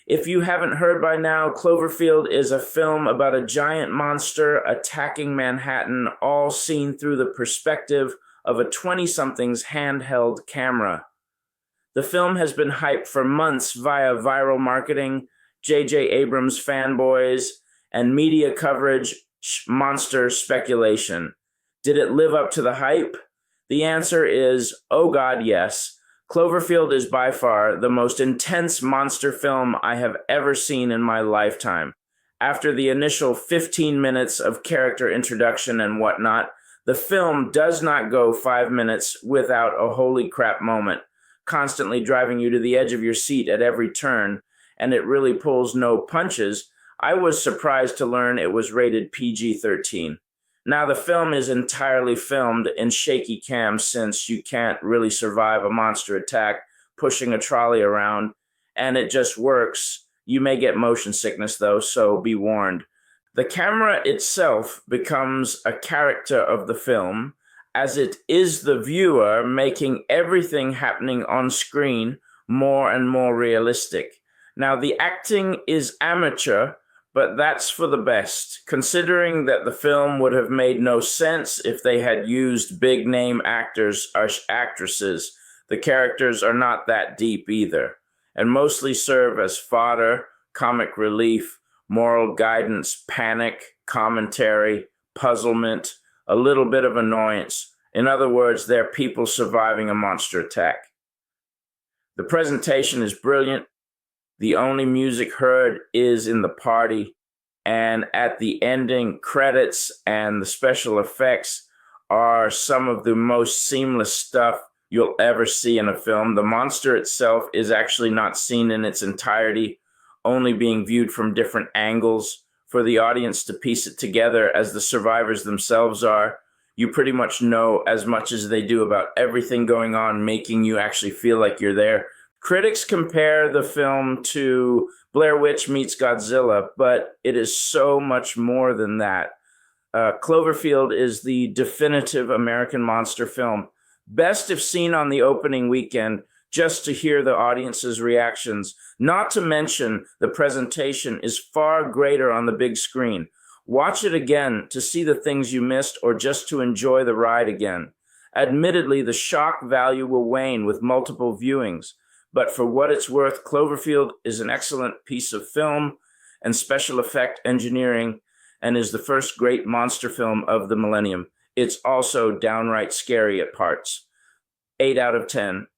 If you haven't heard by now, Cloverfield is a film about a giant monster attacking Manhattan, all seen through the perspective of a 20-something's handheld camera. The film has been hyped for months via viral marketing, J.J. Abrams fanboys, and media coverage, monster speculation. Did it live up to the hype? The answer is, oh God, yes. Cloverfield is by far the most intense monster film I have ever seen in my lifetime. After the initial 15 minutes of character introduction and whatnot, the film does not go 5 minutes without a holy crap moment, constantly driving you to the edge of your seat at every turn, and it really pulls no punches. I was surprised to learn it was rated PG-13. Now, the film is entirely filmed in shaky cam since you can't really survive a monster attack pushing a trolley around, and it just works. You may get motion sickness, though, so be warned. The camera itself becomes a character of the film, as it is the viewer making everything happening on screen more and more realistic. Now, the acting is amateur, but that's for the best, considering that the film would have made no sense if they had used big-name actors or actresses. The characters are not that deep either, and mostly serve as fodder, comic relief, moral guidance, panic, commentary, puzzlement, a little bit of annoyance. In other words, they're people surviving a monster attack. The presentation is brilliant. The only music heard is in the party, and at the ending credits and the special effects are some of the most seamless stuff you'll ever see in a film. The monster itself is actually not seen in its entirety, only being viewed from different angles for the audience to piece it together as the survivors themselves are. You pretty much know as much as they do about everything going on, making you actually feel like you're there. Critics compare the film to Blair Witch meets Godzilla, but it is so much more than that. Cloverfield is the definitive American monster film. Best if seen on the opening weekend, just to hear the audience's reactions. Not to mention, the presentation is far greater on the big screen. Watch it again to see the things you missed or just to enjoy the ride again. Admittedly, the shock value will wane with multiple viewings. But for what it's worth, Cloverfield is an excellent piece of film and special effect engineering and is the first great monster film of the millennium. It's also downright scary at parts. 8 out of 10.